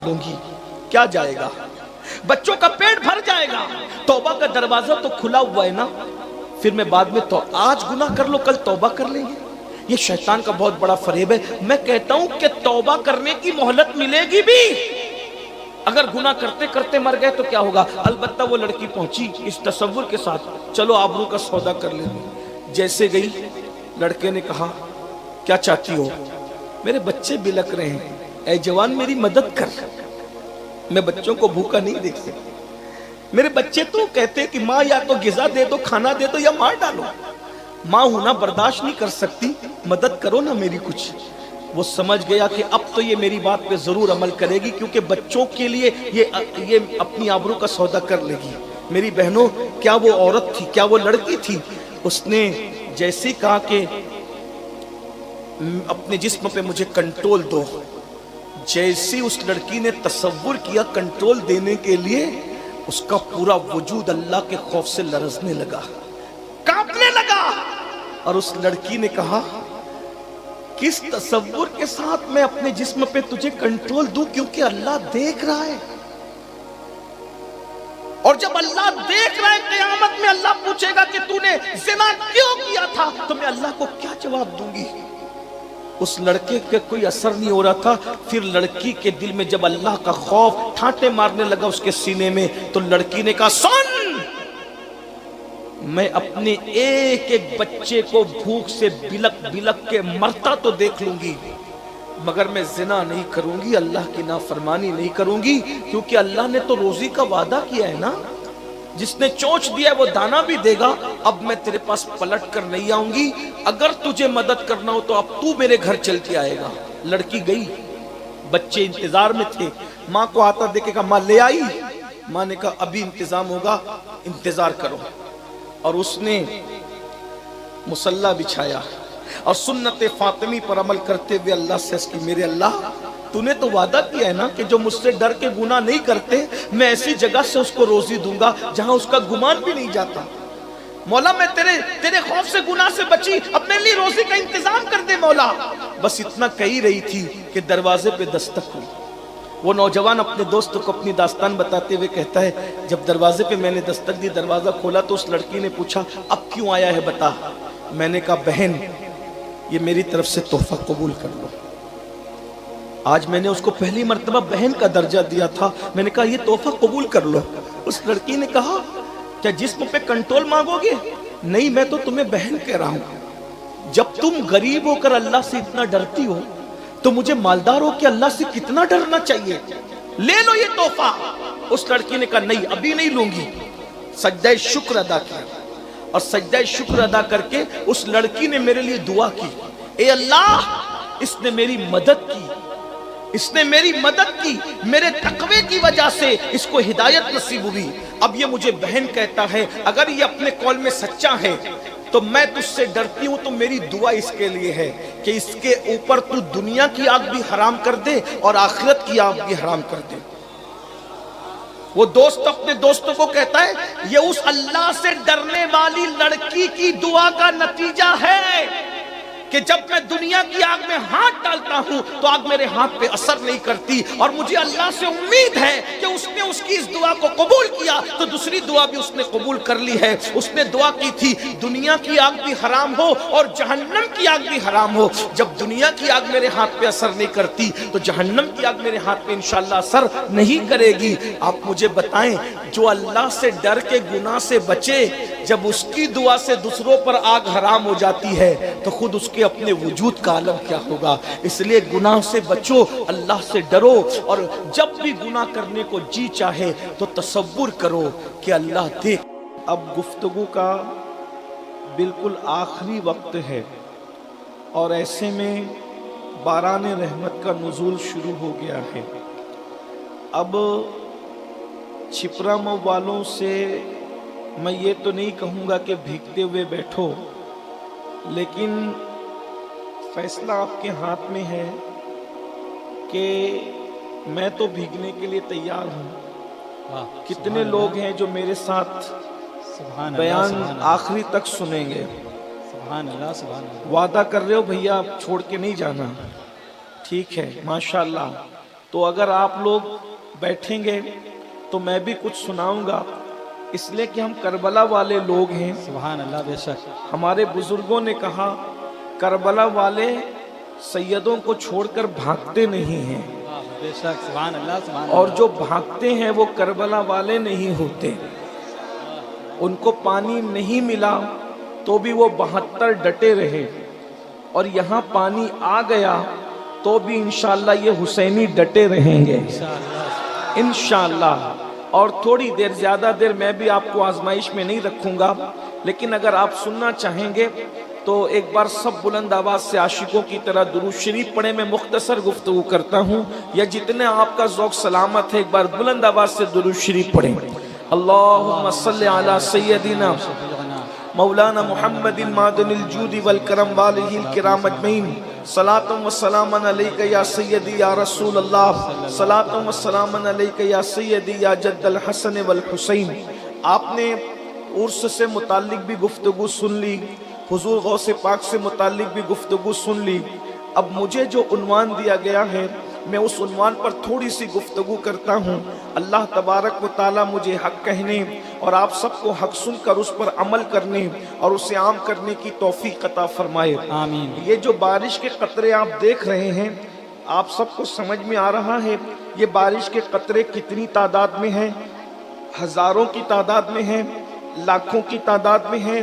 लूंगी, क्या जाएगा, बच्चों का पेट भर जाएगा। तौबा का दरवाजा तो खुला हुआ है ना, फिर मैं बाद में तो आज गुनाह कर लो कल तौबा कर लेंगे। ये शैतान का बहुत बड़ा फरेब है। मैं कहता हूं कि तौबा करने की मोहलत मिलेगी भी, अगर गुनाह करते करते मर गए तो क्या होगा। अलबत्ता वो लड़की पहुंची इस तसव्वुर के साथ, चलो आबरू का सौदा कर लेंगे। जैसे गई, लड़के ने कहा क्या चाहती हो, मेरे बच्चे बिलक रहे हैं, ऐ जवान मेरी मदद कर, मैं बच्चों को भूखा नहीं देख सकती। मेरे बच्चे तो कहते कि माँ या तो गिजा दे दो, खाना दे दो, या मार डालो। माँ होना बर्दाश्त नहीं कर सकती, मदद करो ना मेरी कुछ। वो समझ गया कि अब तो ये मेरी बात पे जरूर अमल करेगी, क्योंकि बच्चों के लिए ये अपनी आबरू का सौदा कर लेगी। मेरी बहनों, क्या वो औरत थी, क्या वो लड़की थी, उसने जैसे कहा कि अपने जिस्म पे मुझे कंट्रोल दो, जैसे उस लड़की ने तसव्वुर किया कंट्रोल देने के लिए, उसका पूरा वजूद अल्लाह के खौफ से लरजने लगा, कांपने लगा। और उस लड़की ने कहा किस तसव्वुर के साथ मैं अपने जिस्म पे तुझे कंट्रोल दूं, क्योंकि अल्लाह देख रहा है। और जब अल्लाह देख रहा है, क़यामत में अल्लाह पूछेगा कि तूने ज़िना क्यों किया था, तो मैं अल्लाह को क्या जवाब दूंगी। उस लड़के के कोई असर नहीं हो रहा था। फिर लड़की के दिल में जब अल्लाह का खौफ ठाटे मारने लगा उसके सीने में, तो लड़की ने कहा सुन, मैं अपने एक एक बच्चे को भूख से बिलक बिलक के मरता तो देख लूंगी, मगर मैं जिना नहीं करूंगी, अल्लाह की नाफरमानी नहीं करूंगी, क्योंकि अल्लाह ने तो रोजी का वादा किया है ना, जिसने चोंच दिया वो दाना भी देगा। अब मैं तेरे पास पलट कर नहीं आऊंगी, अगर तुझे मदद करना हो तो अब तू मेरे घर चल के आएगा। लड़की गई, बच्चे इंतजार में थे, माँ को आता देखे कहा माँ ले आई। माँ ने कहा अभी इंतजाम होगा, इंतजार करो। और उसने मुसल्ला बिछाया और सुन्नत फातिमी पर अमल करते हुए अल्लाह से कि मेरे अल्लाह, तूने तो वादा किया है ना कि जो मुझसे डर के गुनाह नहीं करते, मैं ऐसी जगह से उसको रोजी दूंगा जहां उसका गुमान भी नहीं जाता। मौला मैं तेरे खौफ से गुनाह से बची, अपने लिए रोजी का इंतजाम कर दे मौला। बस इतना कह ही रही थी कि दरवाजे पे दस्तक हुई। वो नौजवान अपने दोस्त को अपनी दास्तान बताते हुए कहता है, जब दरवाजे पे मैंने दस्तक दी, दरवाजा खोला तो उस लड़की ने पूछा अब क्यों आया है बता। मैंने कहा बहन, ये मेरी तरफ से तोहफा कबूल कर लो। आज मैंने उसको पहली मर्तबा बहन का दर्जा दिया था, मैंने कहा ये तोहफा कबूल कर लो। उस लड़की ने कहा क्या जिस्म पे कंट्रोल मांगोगे? नहीं, मैं तो तुम्हें बहन कह रहा हूं। जब तुम गरीब होकर अल्लाह से इतना डरती हो, तो मुझे मालदार हो कि अल्लाह से कितना डरना चाहिए, ले लो ये तोहफा। उस लड़की ने कहा नहीं, अभी नहीं लूंगी। सजदा शुक्र अदा किया, और सजदा शुक्र अदा करके उस लड़की ने मेरे लिए दुआ की, ए अल्लाह, इसने मेरी मदद की, इसने मेरी मदद की, मेरे तकवे की वजह से इसको हिदायत नसीब हुई। अब ये मुझे बहन कहता है, अगर ये अपने कौल में सच्चा है तो मैं तुझसे डरती हूं, तो मेरी दुआ इसके लिए है कि इसके ऊपर तू दुनिया की आग भी हराम कर दे और आखिरत की आग भी हराम कर दे। वो दोस्त अपने दोस्तों को कहता है, ये उस अल्लाह से डरने वाली लड़की की दुआ का नतीजा है कि जब मैं दुनिया की आग में हाथ डालता हूं तो आग मेरे हाथ पे असर नहीं करती। और मुझे अल्लाह से उम्मीद है कि उसने उसकी इस दुआ को कबूल किया तो दूसरी दुआ भी उसने कबूल कर ली है। उसने दुआ की थी दुनिया की आग भी हराम हो और जहन्नम की आग भी हराम हो। जब दुनिया की आग मेरे हाथ पे असर नहीं करती तो जहन्नम की आग मेरे हाथ पे इंशाअल्लाह असर नहीं करेगी। आप मुझे बताएं, जो अल्लाह से डर के गुनाह से बचे, जब उसकी दुआ से दूसरों पर आग हराम हो जाती है तो खुद उसके अपने वजूद का आलम क्या होगा। इसलिए गुनाह से बचो, अल्लाह से डरो, और जब भी गुनाह करने को जी चाहे तो तसव्वुर करो कि अल्लाह देख। अब गुफ्तगू का बिल्कुल आखिरी वक्त है और ऐसे में बारान रहमत का नुज़ूल शुरू हो गया है। अब छिपरा मऊ वालों से मैं ये तो नहीं कहूँगा कि भीगते हुए बैठो, लेकिन फैसला आपके हाथ में है कि मैं तो भीगने के लिए तैयार हूँ। कितने लोग हैं जो मेरे साथ बयान आखिरी तक सुनेंगे? सुभान अल्लाह, सुभान अल्लाह। वादा कर रहे हो भैया छोड़ के नहीं जाना? ठीक है, माशाअल्लाह। تو अगर आप लोग बैठेंगे तो मैं भी कुछ सुनाऊंगा, इसलिए कि हम करबला वाले लोग हैं। सुभान अल्लाह, बेशक। हमारे बुजुर्गों ने कहा करबला वाले सैयदों को छोड़कर भागते नहीं हैं, बेशक, सुभान अल्लाह, सुभान और अल्लाह। जो भागते हैं वो करबला वाले नहीं होते। उनको पानी नहीं मिला तो भी वो 72 डटे रहे, और यहाँ पानी आ गया तो भी इंशाअल्लाह ये हुसैनी डटे रहेंगे इंशाअल्लाह। और थोड़ी देर, ज्यादा देर मैं भी आपको आजमाइश में नहीं रखूंगा, लेकिन अगर आप सुनना चाहेंगे तो एक बार सब बुलंद आवाज से आशिकों की तरह दुरूद शरीफ पढ़े। मैं मुख्तसर गुफ्तगू करता हूँ, या जितने आपका ज़ौक़ सलामत है एक बार बुलंद आवाज से दुरूद शरीफ पढ़ें। अल्लाहुम्मा सल्ली अला सय्यदिना मौलाना मुहम्मदिन मादनिल जूदी वल करम वालिहिल किराम अजमईन, सलातुम व सलामन अलैका या सय्यदी या रसूल अल्लाह, सलातुम व सलामन अलैका या सय्यदी या जद्दल हसन वल हुसैन। आपने उर्स से मुताल्लिक भी गुफ्तगू सुन ली, हुजूर गौसे पाक से मुताल्लिक भी गुफ्तगू सुन ली। अब मुझे जो उन्वान दिया गया है मैं उस उन्वान पर थोड़ी सी गुफ्तगू करता हूँ। अल्लाह तबारक व ताला मुझे हक कहने और आप सबको हक सुनकर उस पर अमल करने और उसे आम करने की तौफीक अता फरमाए, आमीन। ये जो बारिश के कतरे आप देख रहे हैं, आप सबको समझ में आ रहा है ये बारिश के कतरे कितनी तादाद में हैं? हजारों की तादाद में हैं, लाखों की तादाद में हैं,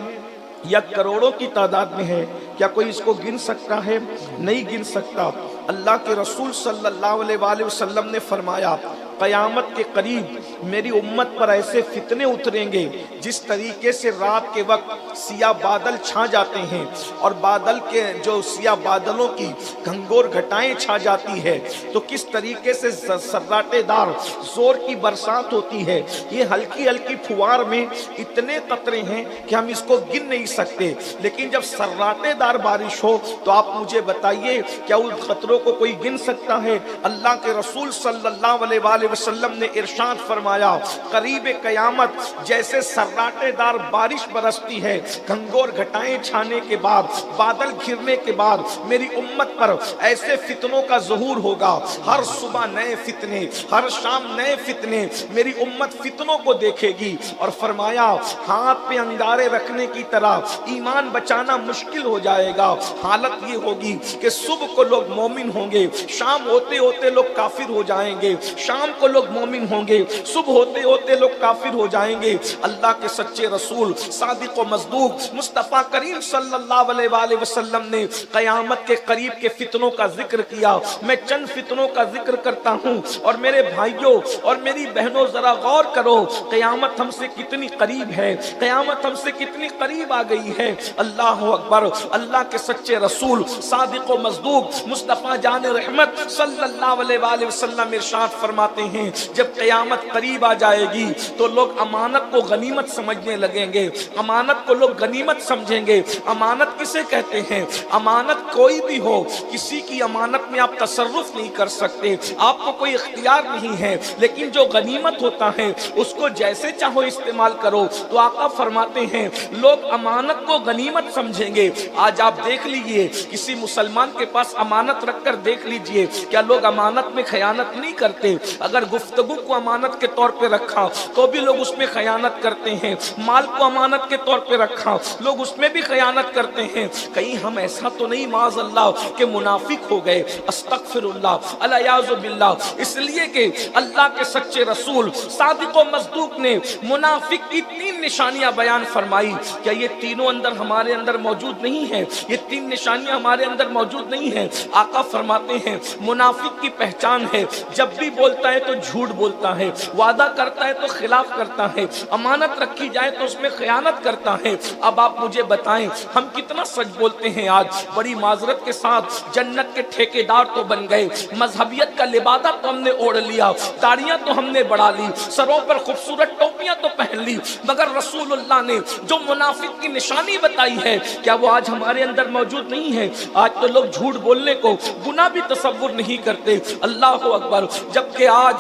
या करोड़ों की तादाद में है? क्या कोई इसको गिन सकता है? नहीं गिन सकता। अल्लाह के रसूल सल्लल्लाहु अलैहि वसल्लम ने फरमाया क़यामत के करीब मेरी उम्मत पर ऐसे फितने उतरेंगे जिस तरीके से रात के वक्त सिया बादल छा जाते हैं और बादल के जो सिया बादलों की घंघोर घटाएं छा जाती है, तो किस तरीके से सर्राटेदार जोर की बरसात होती है। ये हल्की हल्की फुहार में इतने कतरे हैं कि हम इसको गिन नहीं सकते। लेकिन जब सर्राटेदार बारिश हो तो आप मुझे बताइए क्या उन खतरों को कोई गिन सकता है? अल्लाह के रसूल सल्लल्लाहु अलैहि वसल्लम ने इरशाद फरमाया करीब कयामत जैसे सर्राटेदार बारिश बरसती है, घंघोर घटाएं छाने के बाद, बादल घिरने के बाद मेरी उम्मत पर ऐसे फितनों का ज़हूर होगा। हर सुबह नए फितने, हर शाम नए फितने, मेरी उम्मत फितनों को देखेगी। और फरमाया हाथ पे अंगारे रखने की तरह ईमान बचाना मुश्किल हो जाएगा। हालत ये होगी कि सुबह को लोग मोमिन होंगे, शाम होते होते लोग काफिर हो जाएंगे, शाम को लोग मोमिन होंगे, सुबह होते होते लोग काफिर हो जाएंगे। अल्लाह के सच्चे रसूल सादिक व मज़दूक मुस्तफ़ा करीम सल्लल्लाहु अलैहि वसल्लम ने क़यामत के करीब के फितनों का जिक्र किया। मैं चंद फितनों का जिक्र करता हूँ। और मेरे भाइयों और मेरी बहनों जरा गौर करो, क़यामत हमसे कितनी करीब है, क़यामत हमसे कितनी करीब आ गई है। अल्लाह अकबर। अल्लाह के सच्चे रसूल सादिक व मज़दूक मुस्तफ़ा जान रहमत सल्लल्लाहु अलैहि वसल्लम इरशाद फरमाते हैं जब क़यामत करीब आ जाएगी तो लोग अमानत को गनीमत समझने लगेंगे, अमानत को लोग गनीमत समझेंगे। अमानत किसे कहते हैं? अमानत कोई भी हो, किसी की अमानत में आप तसर्रुफ नहीं कर सकते, आपको कोई इख्तियार नहीं है, लेकिन जो गनीमत होता है उसको जैसे चाहो इस्तेमाल करो। तो आका फरमाते हैं लोग अमानत को गनीमत समझेंगे। आज आप देख लीजिए किसी मुसलमान के पास अमानत रखकर देख लीजिए क्या लोग अमानत में खयानत नहीं करते। अगर गुफ्तगू को अमानत के तौर पे रखा तो भी लोग उसमें खयानत करते हैं, माल को अमानत के तौर पे रखा लोग उसमें भी खयानत करते हैं। कहीं हम ऐसा तो नहीं माज़अल्लाह के मुनाफिक हो गए? अस्तगफिरुल्लाह अलियाज़ु बिल्लाह। इसलिए कि अल्लाह के सच्चे रसूल सादिक व मज़दूक ने मुनाफिक की 3 निशानियां बयान फरमाई। क्या ये तीनों अंदर हमारे अंदर मौजूद नहीं है? ये 3 निशानियां हमारे अंदर मौजूद नहीं है? आका फरमाते हैं मुनाफिक की पहचान है जब भी बोलता है तो झूठ बोलता है, वादा करता है तो खिलाफ करता है, अमानत रखी जाए तो उसमें खयानत करता है। अब आप मुझे बताएं हम कितना सच बोलते हैं? आज बड़ी माजरत के साथ जन्नत के ठेकेदार तो बन गए, मजहबियत का लिबादा तो हमने ओढ़ लिया, दाढ़ियां तो हमने बढ़ा ली, सरों पर खूबसूरत टोपियां तो पहन ली, मगर रसूलुल्लाह ने जो मुनाफिक की निशानी बताई है क्या वो आज हमारे अंदर मौजूद नहीं है? आज तो लोग झूठ बोलने को गुनाह भी तसव्वुर नहीं करते। अल्लाह अकबर। जबकि आज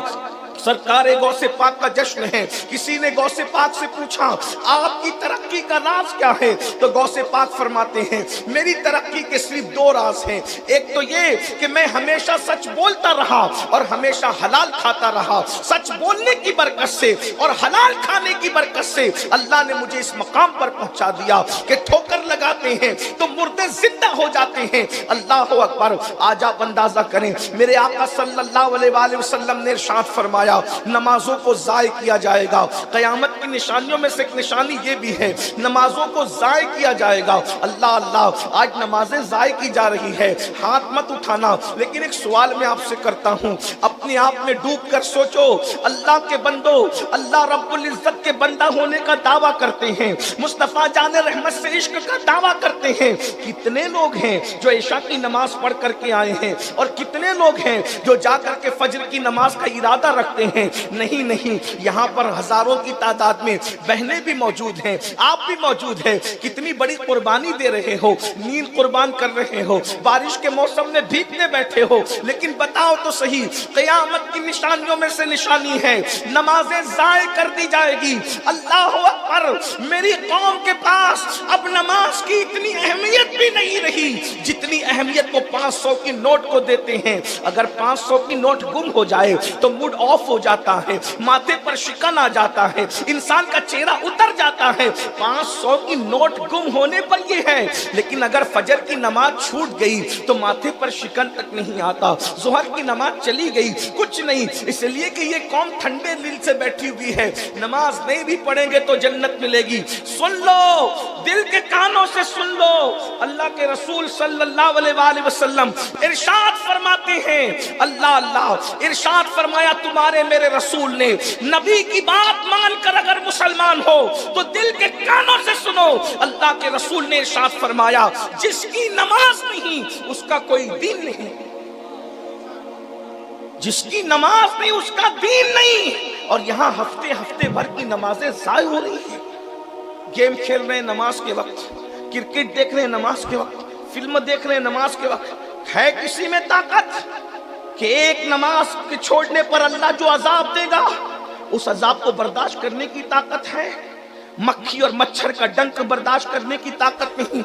सरकार गौसे पाक का जश्न है। किसी ने गौसे पाक से पूछा आपकी तरक्की का राज क्या है, तो गौसे पाक फरमाते हैं मेरी तरक्की के सिर्फ दो राज हैं। एक तो ये कि मैं हमेशा सच बोलता रहा और हमेशा हलाल खाता रहा। सच बोलने की बरकत से और हलाल खाने की बरकत से अल्लाह ने मुझे इस मकाम पर पहुंचा दिया कि ठोकर लगाते हैं तो मुर्दे जिंदा हो जाते हैं। अल्लाह अकबर। आज आप अंदाजा करें, मेरे आका सल्लल्लाहु अलैहि वसल्लम ने इरशाद फरमाया नमाजों को ज़ाय किया जाएगा। क़यामत की निशानियों में से एक निशानी ये भी है, नमाजों को ज़ाय किया जाएगा। अल्लाह अल्लाह, आज नमाजें ज़ाय की जा रही है। हाथ मत उठाना, लेकिन एक सवाल मैं आपसे करता हूँ, अपने आप में डूब कर सोचो। अल्लाह के बंदो, अल्लाह रब्बुल इज्जत के बंदा होने का दावा करते हैं, मुस्तफ़ा जाने रहमत से इश्क का दावा करते हैं। कितने लोग हैं जो इशा की नमाज पढ़ करके आए हैं, और कितने लोग हैं जो जाकर के फजर की नमाज का इरादा रखते हैं। नहीं नहीं, यहाँ पर हजारों की तादाद में बहनें भी मौजूद हैं, आप भी मौजूद हैं। कितनी बड़ी कुर्बानी दे रहे हो, नींद कुर्बान कर रहे हो, बारिश के मौसम में भीगने बैठे हो, लेकिन बताओ तो सही, क़यामत की निशानियों में से निशानी है नमाजें ज़ाय कर दी जाएगी। अल्लाह अकबर। मेरी कौम के पास अब नमाज की इतनी अहमियत भी नहीं रही जितनी अहमियत वो 500 की नोट को देते हैं। अगर 500 की नोट गुम हो जाए तो मूड ऑफ हो जाता है, माथे पर शिकन आ जाता है, इंसान का चेहरा उतर जाता है। 500 की नोट गुम होने पर ये है, लेकिन अगर फजर की नमाज छूट गई तो माथे पर शिकन तक नहीं आता। ज़ोहर की नमाज चली गई, कुछ नहीं, इसलिए कि ये कौम ठंडे दिल से बैठी हुई है। नमाज नहीं भी पढ़ेंगे तो जन्नत मिलेगी। सुन लो, दिल के कानों से सुन लो, अल्लाह के रसूल सल्लल्लाहु अलैहि वसल्लम इरशाद फरमाते हैं, अल्लाह अल्लाह इरशाद फरमाया तुम्हारे मेरे रसूल ने, नबी की बात मानकर अगर मुसलमान हो तो दिल के कानों से सुनो। अल्लाह के रसूल ने इरशाद फरमाया जिसकी नमाज नहीं उसका कोई दीन नहीं, जिसकी नमाज नहीं उसका दीन नहीं। और यहाँ हफ्ते हफ्ते भर की नमाजें ज़ाय हो रही हैं। गेम खेल रहे हैं नमाज के वक्त, क्रिकेट देख रहे हैं नमाज के वक्त, फिल्म देख रहे हैं नमाज के वक्त। है किसी में ताकत कि एक नमाज के छोड़ने पर अल्लाह जो अजाब देगा उस अजाब को बर्दाश्त करने की ताकत है? मक्खी और मच्छर का डंक बर्दाश्त करने की ताकत नहीं,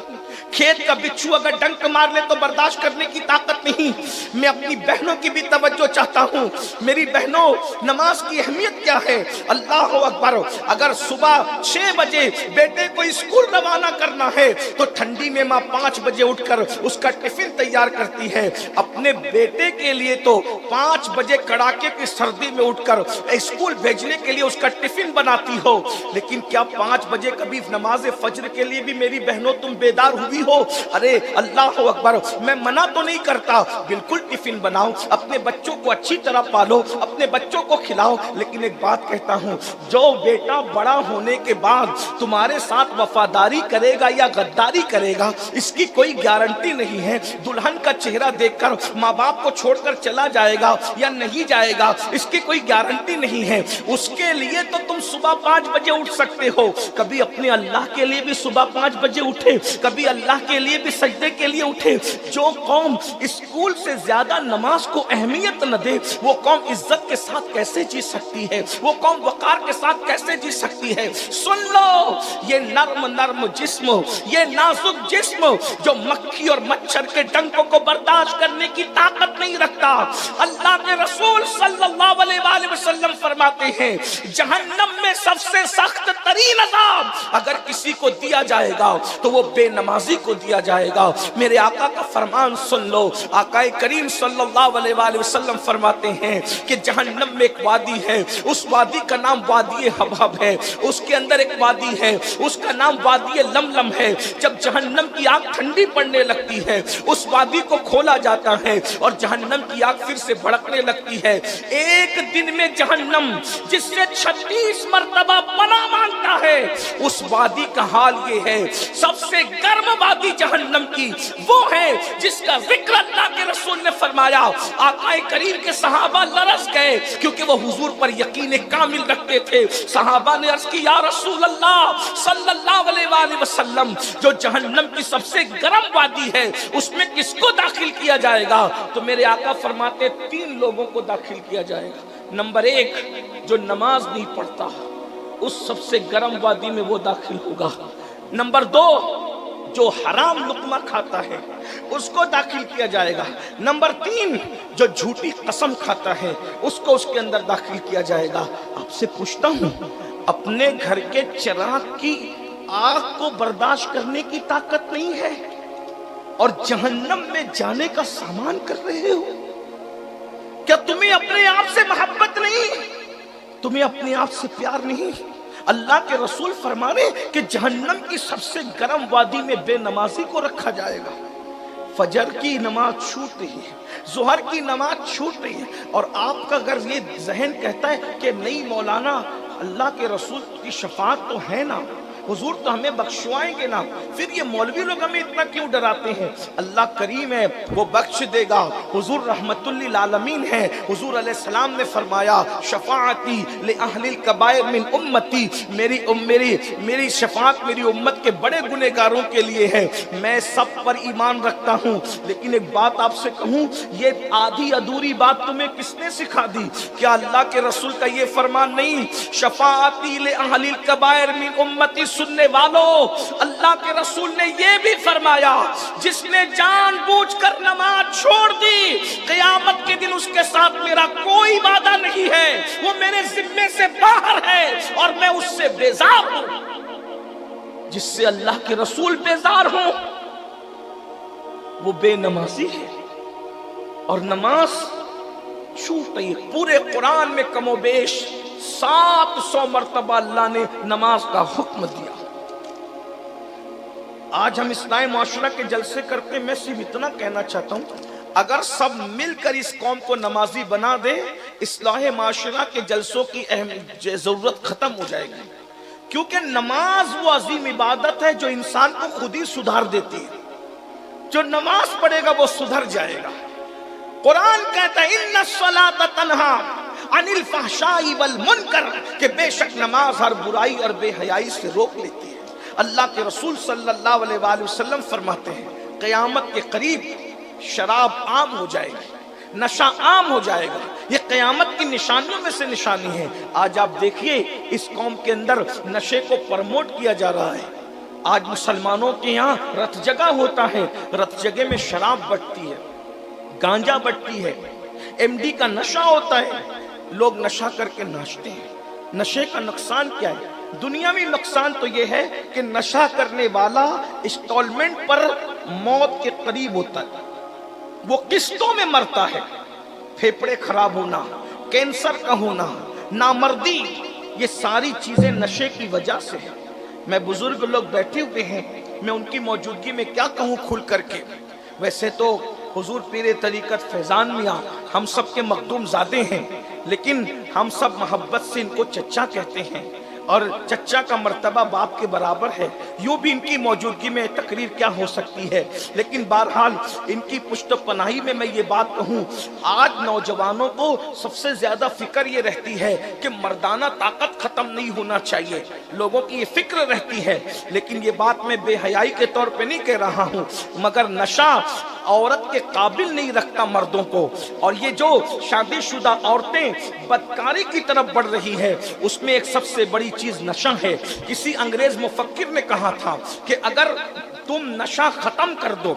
खेत का बिच्छू अगर डंक मार ले तो बर्दाश्त करने की ताकत नहीं। मैं अपनी बहनों की भी तवज्जो चाहता हूँ। मेरी बहनों, नमाज की अहमियत क्या है? अल्लाह अकबर। अगर सुबह 6 बजे बेटे को स्कूल रवाना करना है तो ठंडी में माँ 5 बजे उठकर उसका टिफिन तैयार करती है। अपने बेटे के लिए तो 5 बजे कड़ाके की सर्दी में उठकर स्कूल भेजने के लिए उसका टिफिन बनाती हो, लेकिन क्या 5 बजे कभी नमाज फज्र के लिए भी मेरी बहनों तुम बेदार हुई हो? अरे अल्लाह अकबर। मैं मना तो नहीं करता, बिल्कुल टिफिन बनाओ, अपने बच्चों को अच्छी तरह पालो, अपने बच्चों को खिलाओ, लेकिन एक बात कहता हूँ, जो बेटा बड़ा होने के बाद तुम्हारे साथ वफादारी करेगा या गद्दारी करेगा इसकी कोई गारंटी नहीं है। दुल्हन का चेहरा देखकर माँ बाप को छोड़कर चला जाएगा या नहीं जाएगा इसकी कोई गारंटी नहीं है। उसके लिए तो तुम सुबह 5 बजे उठ सकते हो, कभी अपने अल्लाह के लिए भी सुबह 5 बजे उठे, कभी अल्लाह के लिए भी सजदे के लिए उठे। जो कौम स्कूल से ज्यादा नमाज को अहमियत न दे वो कौम इज्जत के साथ कैसे जी सकती है? वो कौम वकार के साथ कैसे जी सकती है? सुन लो, ये नर्म नर्म जिस्म, ये नाजुक जिस्म जो मक्खी और मच्छर के डंकों को बर्दाश्त करने की ताकत नहीं रखता, अल्लाह के रसूल सल्लल्लाहु अलैहि वसल्लम फरमाते हैं जहन्नम में सबसे सख्त तरीन अज़ाब अगर किसी को दिया जाएगा तो वो बेनमाजी को दिया जाएगा। मेरे आका का फरमान सुन लो। आकाए करीम सल्लल्लाहु अलैहि वसल्लम फरमाते हैं कि जहन्नम में एक वादी है, उस वादी का नाम वादी हबहब है। उसके अंदर एक वादी है, उसका नाम वादी लमलम है। जब जहन्नम की आग ठंडी पड़ने लगती है उस वादी को खोला जाता है और जहन्नम की आग फिर से भड़कने लगती है। एक दिन में जहन्नम जिससे 36 मरतबा पनाह मांगता है, उस वादी का हाल ये है। सबसे गर्म वादी जहन्नम की वो है जिसका जिक्र अल्लाह के रसूल ने फरमाया। आकाए करीम के सहाबा लरस गए क्योंकि वो हुजूर पर यकीन कामिल रखते थे। सहाबा ने अर्ज की या रसूल अल्लाह सल्लल्लाहु अलैहि वसल्लम, जो जहन्नम की सबसे गर्म वादी है उसमें किसको दाखिल किया जाएगा? तो मेरे आका फरमाते 3 लोगों को दाखिल किया जाएगा। नंबर 1, जो नमाज नहीं पढ़ता उस सबसे गर्म वादी में वो दाखिल होगा। नंबर 2, जो हराम लुकमा खाता है उसको दाखिल किया जाएगा। नंबर 3, जो झूठी कसम खाता है उसको उसके अंदर दाखिल किया जाएगा। आपसे पूछता हूं, अपने घर के चिराग की आग को बर्दाश्त करने की ताकत नहीं है और जहन्नम में जाने का सामान कर रहे हो? क्या तुम्हें अपने आप से मोहब्बत नहीं? तुम्हें अपने आप से प्यार नहीं? अल्लाह के रसूल फरमा रहे कि जहन्नम की सबसे गर्म वादी में बेनमाजी को रखा जाएगा। फजर की नमाज छूट रही है, जोहर की नमाज छूट रही है, और आपका अगर ये जहन कहता है कि नहीं मौलाना अल्लाह के रसूल की शफाअत तो है ना, हुजूर तो हमें बख्शवाएंगे ना, फिर ये मौलवी लोग हमें इतना क्यों डराते हैं? अल्लाह करीम है, वो बख्श देगा। हुजूर रहमतुल लिल आलमीन है। हुजूर अलैहि सलाम ने फरमाया शफाअती ले अहलिल कबाइर मिन उम्मती, मेरी शफाअत मेरी उम्मत के बड़े गुनहगारों के लिए है। मैं सब पर ईमान रखता हूँ, लेकिन एक बात आपसे कहूँ, ये आधी अधूरी बात तुम्हें किसने सिखा दी? क्या अल्लाह के रसूल का ये फरमान नहीं, शफाअती ले अहलिल कबाइर मिन उम्मती? सुनने वालों, अल्लाह के रसूल ने यह भी फरमाया, जिसने जानबूझकर नमाज छोड़ दी, क़यामत के दिन उसके साथ मेरा कोई वादा नहीं है, वो मेरे जिम्मे से बाहर है और मैं उससे बेजार हूं। जिससे अल्लाह के रसूल बेजार हो वो बेनमाजी है और नमाज छूट रही है। पूरे कुरान में कमोबेश 700 मरतबा अल्लाह ने नमाज का हुक्म दिया। आज हम इस्लाही माशरा के जलसे करते, मैं सिर्फ इतना कहना चाहता हूं, अगर सब मिलकर इस कौम को नमाजी बना दे, इस्लाही माशरा के जलसों की जरूरत खत्म हो जाएगी। क्योंकि नमाज वो अजीम इबादत है जो इंसान को खुद ही सुधार देती है। जो नमाज पढ़ेगा वो सुधर जाएगा। कुरान कहता है इन्ना सलात तन्हा अनिल फहशाई वल मुनकर, कि बेशक नमाज हर बुराई और बेहयाई से रोक लेती है। अल्लाह के रसूल सल्लल्लाहु अलैहि वसल्लम फरमाते हैं क़यामत के करीब शराब आम हो जाएगी, नशा आम हो जाएगा। ये क़यामत की निशानियों में से निशानी है। आज आप देखिए इस कौम के अंदर नशे को प्रमोट किया जा रहा है। आज मुसलमानों के यहाँ रथ जगह होता है, रथ जगह में शराब बटती है, गांजा बटती है, एमडी का नशा होता है, लोग नशा करके नाचते हैं। नशे का नुकसान क्या है? दुनियावी नुकसान तो यह है कि नशा करने वाला इंस्टॉलमेंट पर मौत के करीब होता है, वो किस्तों में मरता है। फेफड़े खराब होना, कैंसर का होना, नामर्दी, ये सारी चीजें नशे की वजह से है। मैं बुजुर्ग लोग बैठे हुए हैं, मैं उनकी मौजूदगी में क्या कहूँ खुल करके। वैसे तो हुजूर पीरे तरीकत फैजान मियाँ हम सब के मखदूम ज़ादे हैं, लेकिन हम सब मोहब्बत से इनको चच्चा कहते हैं और चच्चा का मर्तबा बाप के बराबर है। यूँ भी इनकी मौजूदगी में तकरीर क्या हो सकती है, लेकिन बहरहाल इनकी पुश्त पनाही में मैं ये बात कहूँ, आज नौजवानों को सबसे ज़्यादा फिक्र ये रहती है कि मर्दाना ताकत ख़त्म नहीं होना चाहिए, लोगों की ये फिक्र रहती है। लेकिन ये बात मैं बेहयाई के तौर पे नहीं कह रहा हूँ, मगर नशा औरत के काबिल नहीं रखता मर्दों को। और ये जो शादीशुदा औरतें बदकारी की तरफ बढ़ रही है, उसमें एक सबसे बड़ी चीज नशा है। किसी अंग्रेज मुफक्किर ने कहा था कि अगर तुम नशा खत्म कर दो,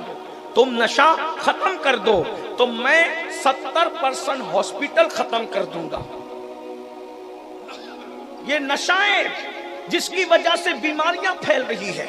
तुम नशा खत्म कर दो तो मैं 70% हॉस्पिटल खत्म कर दूंगा। ये नशाएं जिसकी वजह से बीमारियां फैल रही है,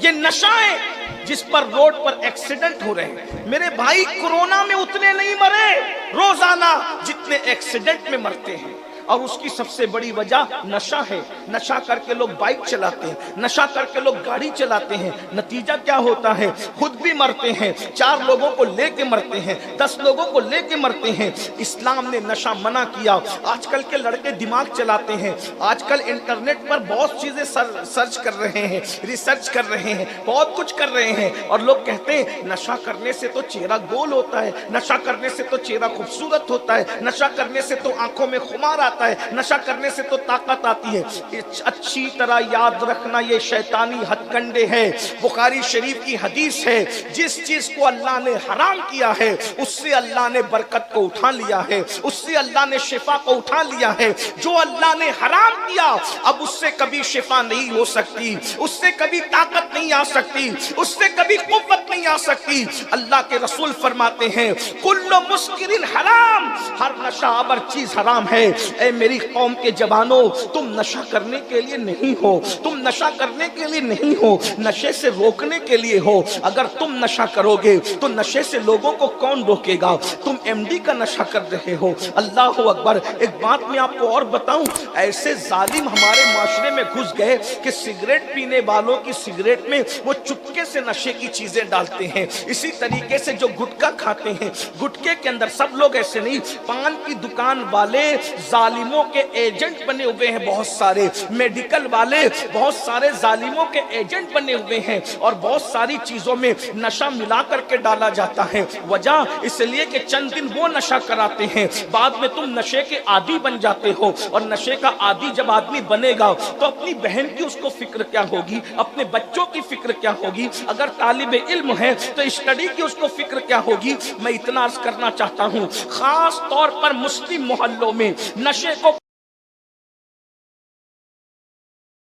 ये नशाएं जिस पर रोड पर एक्सीडेंट हो रहे हैं। मेरे भाई कोरोना में उतने नहीं मरे रोजाना जितने एक्सीडेंट में मरते हैं, और उसकी सबसे बड़ी वजह नशा है। नशा करके लोग बाइक चलाते हैं, नशा करके लोग गाड़ी चलाते हैं, नतीजा क्या होता है? खुद भी मरते हैं, 4 लोगों को लेके मरते हैं, 10 लोगों को लेके मरते हैं। इस्लाम ने नशा मना किया। आजकल के लड़के दिमाग चलाते हैं, आजकल इंटरनेट पर बहुत चीजें सर्च कर रहे हैं, रिसर्च कर रहे हैं, बहुत कुछ कर रहे हैं, और लोग कहते हैं नशा करने से तो चेहरा गोल होता है, नशा करने से तो चेहरा खूबसूरत होता है, नशा करने से तो आंखों में खुमार आता آتا ہے, نشہ کرنے سے تو طاقت آتی ہے. اچھی طرح یاد رکھنا یہ شیطانی ہتھ کنڈے ہیں. بخاری شریف کی حدیث ہے, جس چیز کو اللہ نے حرام کیا ہے اس سے اللہ نے برکت کو اٹھا لیا ہے, اس سے اللہ نے شفا کو اٹھا لیا ہے. جو اللہ نے حرام کیا اب اس سے کبھی شفا نہیں ہو سکتی, اس سے کبھی طاقت نہیں آ سکتی, اس سے کبھی قوت نہیں آ سکتی. اللہ کے رسول فرماتے ہیں کل مسکر حرام, ہر نشہ آور چیز حرام ہے. اے میری قوم کے جوانوں, تم نشہ کرنے کے لیے نہیں ہو, تم نشہ کرنے کے لیے نہیں ہو, نشے سے روکنے کے لیے ہو. اگر تم نشہ کرو گے تو نشے سے لوگوں کو کون روکے گا؟ تم ایم ڈی کا نشہ کر رہے ہو. اللہ اکبر. ایک بات میں آپ کو اور بتاؤں, ایسے ظالم ہمارے معاشرے میں گھس گئے کہ سگریٹ پینے والوں کی سگریٹ میں وہ چپکے سے نشے کی چیزیں ڈالتے ہیں. اسی طریقے سے جو گٹکا کھاتے ہیں, گٹکے کے اندر سب لوگ ایسے نہیں, پان کی دکان والے ظالموں کے ایجنٹ بنے ہوئے ہیں بہت سارے, میڈیکل والے بہت سارے ظالموں کے ایجنٹ بنے ہوئے ہیں, اور بہت ساری چیزوں میں نشہ ملا کر کے ڈالا جاتا ہے. وجہ اس لیے کہ چند دن وہ نشہ کراتے ہیں, بعد میں تم نشے کے عادی بن جاتے ہو. اور نشے کا عادی جب آدمی بنے گا تو اپنی بہن کی اس کو فکر کیا ہوگی, اپنے بچوں کی فکر کیا ہوگی, اگر طالب علم ہے تو اسٹڈی کی اس کو فکر کیا ہوگی. میں اتنا عرض کرنا چاہتا ہوں, خاص طور پر مسلم محلوں میں نشے کو